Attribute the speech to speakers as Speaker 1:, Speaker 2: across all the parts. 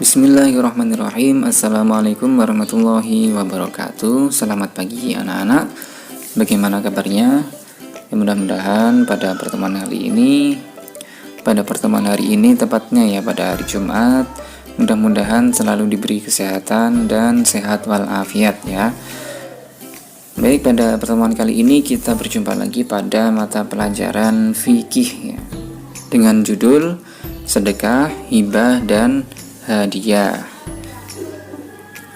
Speaker 1: Bismillahirrahmanirrahim. Assalamualaikum warahmatullahi wabarakatuh. Selamat pagi anak-anak. Bagaimana kabarnya? Ya, mudah-mudahan pada pertemuan hari ini tepatnya ya pada hari Jumat, mudah-mudahan selalu diberi kesehatan dan sehat walafiat ya. Baik, pada pertemuan kali ini kita berjumpa lagi pada mata pelajaran fikih ya, dengan judul sedekah, hibah, dan hadiah.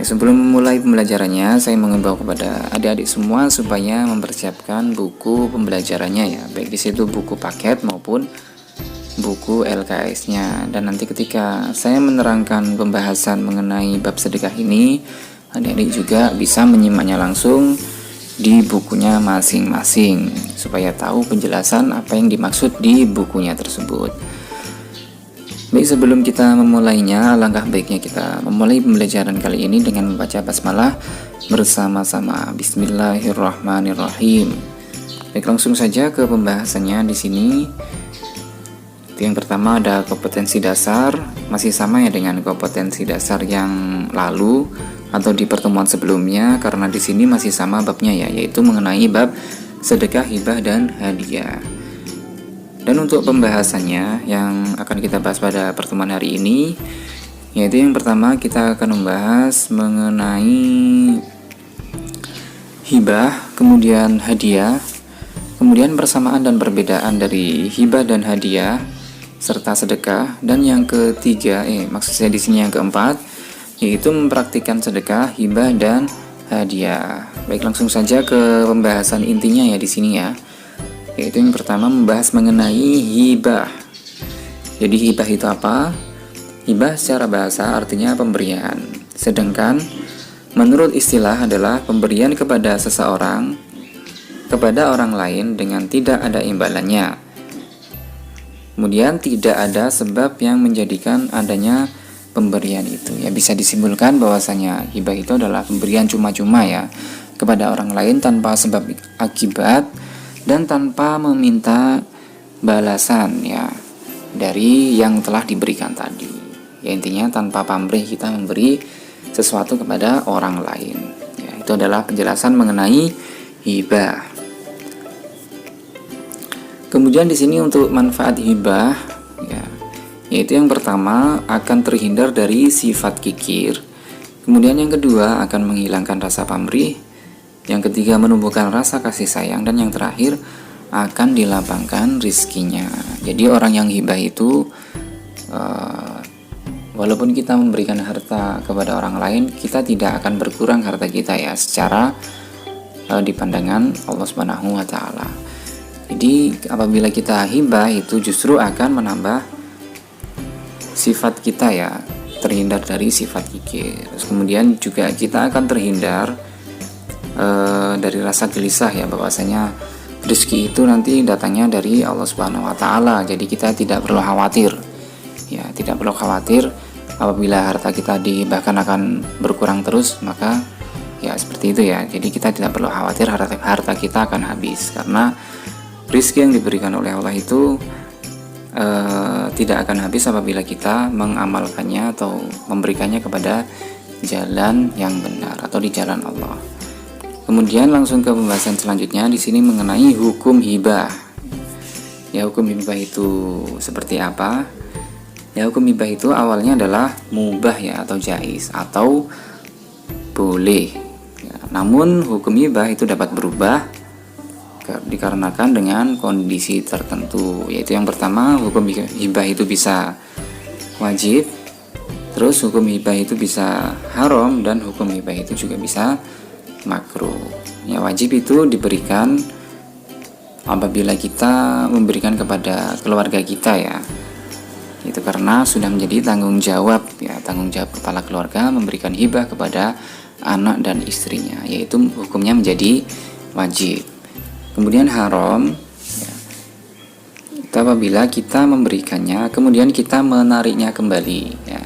Speaker 1: Sebelum memulai pembelajarannya, saya mengimbau kepada adik-adik semua supaya mempersiapkan buku pembelajarannya ya, baik di situ buku paket maupun buku LKS-nya. Dan nanti ketika saya menerangkan pembahasan mengenai bab sedekah ini, adik-adik juga bisa menyimaknya langsung di bukunya masing-masing supaya tahu penjelasan apa yang dimaksud di bukunya tersebut. Baik, sebelum kita memulainya, alangkah baiknya kita memulai pembelajaran kali ini dengan membaca basmalah bersama-sama. Bismillahirrahmanirrahim. Baik, langsung saja ke pembahasannya di sini. Yang pertama ada kompetensi dasar, masih sama ya dengan kompetensi dasar yang lalu atau di pertemuan sebelumnya, karena di sini masih sama babnya ya, yaitu mengenai bab sedekah, hibah, dan hadiah. Dan untuk pembahasannya yang akan kita bahas pada pertemuan hari ini, yaitu yang pertama kita akan membahas mengenai hibah, kemudian hadiah, kemudian persamaan dan perbedaan dari hibah dan hadiah, serta sedekah, dan yang ketiga, maksud saya di sini yang keempat, yaitu mempraktikkan sedekah, hibah, dan hadiah. Baik, langsung saja ke pembahasan intinya ya di sini ya. Yaitu yang pertama membahas mengenai hibah. Jadi hibah itu apa? Hibah secara bahasa artinya pemberian. Sedangkan menurut istilah adalah pemberian kepada seseorang kepada orang lain dengan tidak ada imbalannya. Kemudian tidak ada sebab yang menjadikan adanya pemberian itu. Ya, bisa disimpulkan bahwasanya hibah itu adalah pemberian cuma-cuma ya kepada orang lain tanpa sebab akibat dan tanpa meminta balasan ya dari yang telah diberikan tadi. Ya, intinya tanpa pamrih kita memberi sesuatu kepada orang lain. Ya, itu adalah penjelasan mengenai hibah. Kemudian di sini untuk manfaat hibah ya, yaitu yang pertama akan terhindar dari sifat kikir. Kemudian yang kedua akan menghilangkan rasa pamrih. Yang ketiga menumbuhkan rasa kasih sayang, dan yang terakhir akan dilapangkan rizkinya. Jadi orang yang hibah itu walaupun kita memberikan harta kepada orang lain, kita tidak akan berkurang harta kita ya secara di pandangan Allah Subhanahu wa taala. Jadi apabila kita hibah itu justru akan menambah sifat kita ya, terhindar dari sifat kikir. Terus kemudian juga kita akan terhindar dari rasa gelisah ya, bahwasanya rezeki itu nanti datangnya dari Allah Subhanahu wa taala. Jadi kita tidak perlu khawatir. Ya, tidak perlu khawatir apabila harta kita bahkan akan berkurang terus, maka ya seperti itu ya. Jadi kita tidak perlu khawatir harta kita akan habis, karena rezeki yang diberikan oleh Allah itu tidak akan habis apabila kita mengamalkannya atau memberikannya kepada jalan yang benar atau di jalan Allah. Kemudian langsung ke pembahasan selanjutnya di sini mengenai hukum hibah. Ya, hukum hibah itu seperti apa? Ya, hukum hibah itu awalnya adalah mubah ya, atau jaiz atau boleh. Ya, namun hukum hibah itu dapat berubah dikarenakan dengan kondisi tertentu. Yaitu yang pertama, hukum hibah itu bisa wajib, terus hukum hibah itu bisa haram, dan hukum hibah itu juga bisa makruh. Ya, wajib itu diberikan apabila kita memberikan kepada keluarga kita ya. Itu karena sudah menjadi tanggung jawab ya, tanggung jawab kepala keluarga memberikan hibah kepada anak dan istrinya, yaitu hukumnya menjadi wajib. Kemudian haram ya, itu apabila kita memberikannya kemudian kita menariknya kembali ya.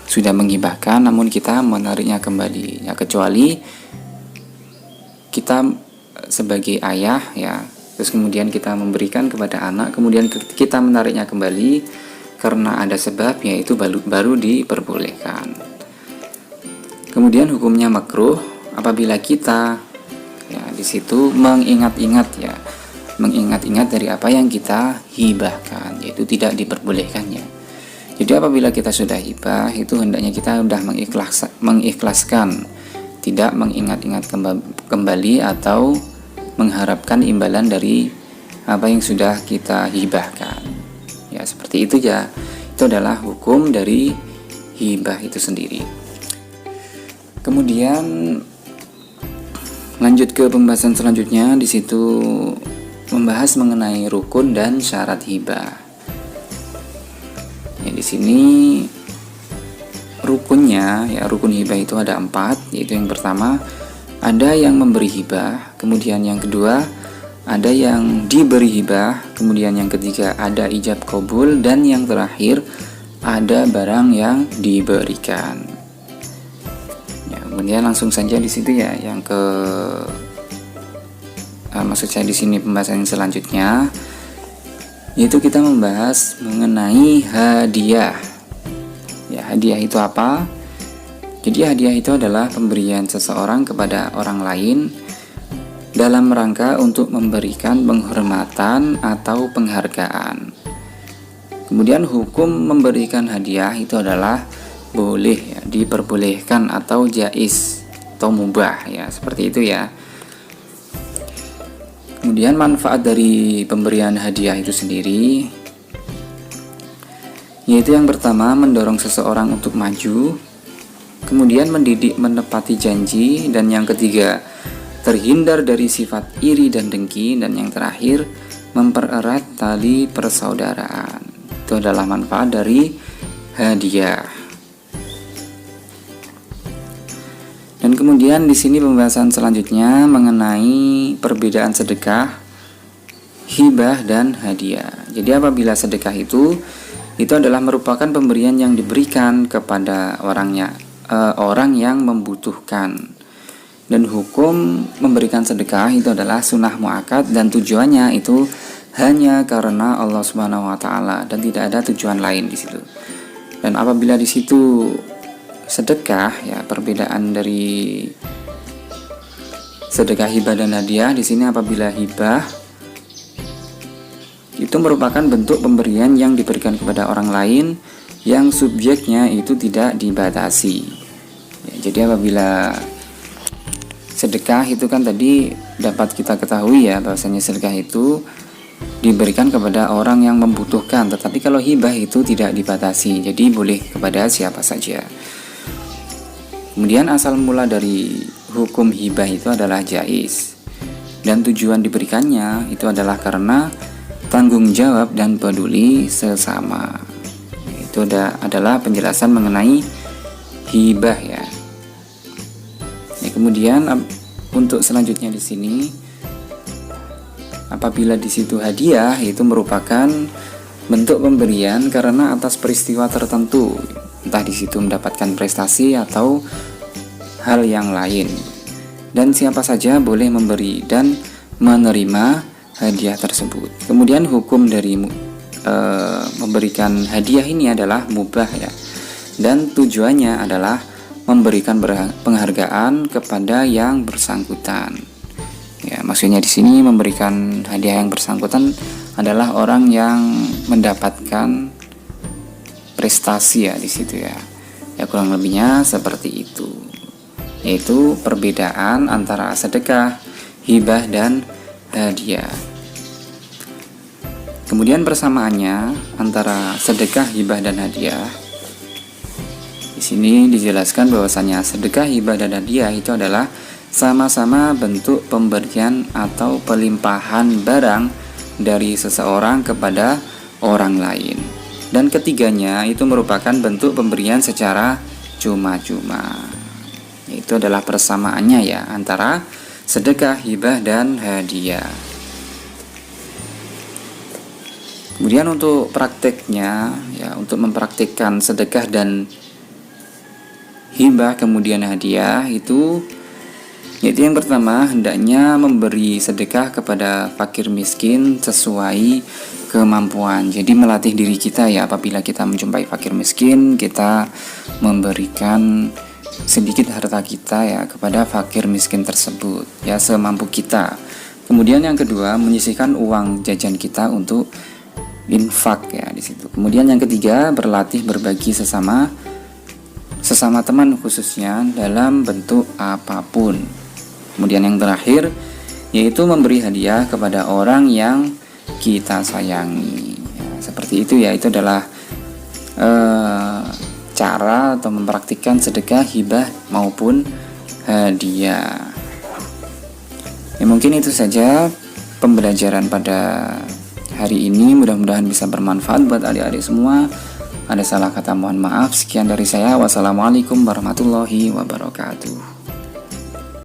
Speaker 1: Sudah menghibahkan namun kita menariknya kembali ya, kecuali kita sebagai ayah ya, terus kemudian kita memberikan kepada anak, kemudian kita menariknya kembali karena ada sebab, yaitu baru diperbolehkan. Kemudian hukumnya makruh apabila kita ya di situ mengingat-ingat dari apa yang kita hibahkan, yaitu tidak diperbolehkannya. Jadi apabila kita sudah hibah, itu hendaknya kita sudah mengikhlaskan, tidak mengingat-ingat kembali atau mengharapkan imbalan dari apa yang sudah kita hibahkan. Ya, seperti itu ya. Itu adalah hukum dari hibah itu sendiri. Kemudian lanjut ke pembahasan selanjutnya, di situ membahas mengenai rukun dan syarat hibah. Ya, di sini rukunnya, ya rukun hibah itu ada 4, yaitu yang pertama ada yang memberi hibah, kemudian yang kedua ada yang diberi hibah, kemudian yang ketiga ada ijab qabul, dan yang terakhir ada barang yang diberikan. Ya, kemudian langsung saja di situ ya, yang maksud saya di sini pembahasan selanjutnya, yaitu kita membahas mengenai hadiah. Ya, hadiah itu apa? Jadi hadiah itu adalah pemberian seseorang kepada orang lain dalam rangka untuk memberikan penghormatan atau penghargaan. Kemudian hukum memberikan hadiah itu adalah boleh, ya, diperbolehkan atau jaiz atau mubah, ya seperti itu ya. Kemudian manfaat dari pemberian hadiah itu sendiri, yaitu yang pertama mendorong seseorang untuk maju, kemudian mendidik menepati janji, dan yang ketiga terhindar dari sifat iri dan dengki, dan yang terakhir mempererat tali persaudaraan. Itu adalah manfaat dari hadiah. Dan kemudian di sini pembahasan selanjutnya mengenai perbedaan sedekah, hibah, dan hadiah. Jadi apabila sedekah itu adalah merupakan pemberian yang diberikan kepada orang yang membutuhkan. Dan hukum memberikan sedekah itu adalah sunnah muakkad, dan tujuannya itu hanya karena Allah Subhanahu wa taala dan tidak ada tujuan lain di situ. Dan apabila di situ sedekah, ya perbedaan dari sedekah, hibah, dan hadiah di sini, apabila hibah itu merupakan bentuk pemberian yang diberikan kepada orang lain yang subjeknya itu tidak dibatasi. Ya, jadi apabila sedekah itu kan tadi dapat kita ketahui ya, bahwasanya sedekah itu diberikan kepada orang yang membutuhkan, tetapi kalau hibah itu tidak dibatasi, jadi boleh kepada siapa saja. Kemudian asal mula dari hukum hibah itu adalah jaiz, dan tujuan diberikannya itu adalah karena tanggung jawab dan peduli sesama. Itu adalah penjelasan mengenai hibah ya. Kemudian untuk selanjutnya di sini, apabila di situ hadiah itu merupakan bentuk pemberian karena atas peristiwa tertentu, entah di situ mendapatkan prestasi atau hal yang lain, dan siapa saja boleh memberi dan menerima hadiah tersebut. Kemudian hukum dari memberikan hadiah ini adalah mubah ya, dan tujuannya adalah memberikan penghargaan kepada yang bersangkutan. Ya, maksudnya di sini memberikan hadiah yang bersangkutan adalah orang yang mendapatkan prestasi ya di situ ya. Ya kurang lebihnya seperti itu. Yaitu perbedaan antara sedekah, hibah, dan hadiah. Kemudian persamaannya antara sedekah, hibah, dan hadiah. Di sini dijelaskan bahwasanya sedekah, hibah, dan hadiah itu adalah sama-sama bentuk pemberian atau pelimpahan barang dari seseorang kepada orang lain. Dan ketiganya itu merupakan bentuk pemberian secara cuma-cuma. Itu adalah persamaannya ya antara sedekah, hibah, dan hadiah. Kemudian untuk prakteknya ya, untuk mempraktikkan sedekah dan hibah kemudian hadiah itu, yaitu yang pertama hendaknya memberi sedekah kepada fakir miskin sesuai kemampuan. Jadi melatih diri kita ya, apabila kita menjumpai fakir miskin, kita memberikan sedikit harta kita ya kepada fakir miskin tersebut ya, semampu kita. Kemudian yang kedua, menyisihkan uang jajan kita untuk infak ya di situ. Kemudian yang ketiga, berlatih berbagi sesama teman, khususnya dalam bentuk apapun. Kemudian yang terakhir yaitu memberi hadiah kepada orang yang kita sayangi ya, seperti itu ya. Itu adalah cara atau mempraktikkan sedekah, hibah maupun hadiah ya. Mungkin itu saja pembelajaran pada hari ini, mudah-mudahan bisa bermanfaat buat adik-adik semua. Ada salah kata mohon maaf. Sekian dari saya, wassalamualaikum warahmatullahi wabarakatuh.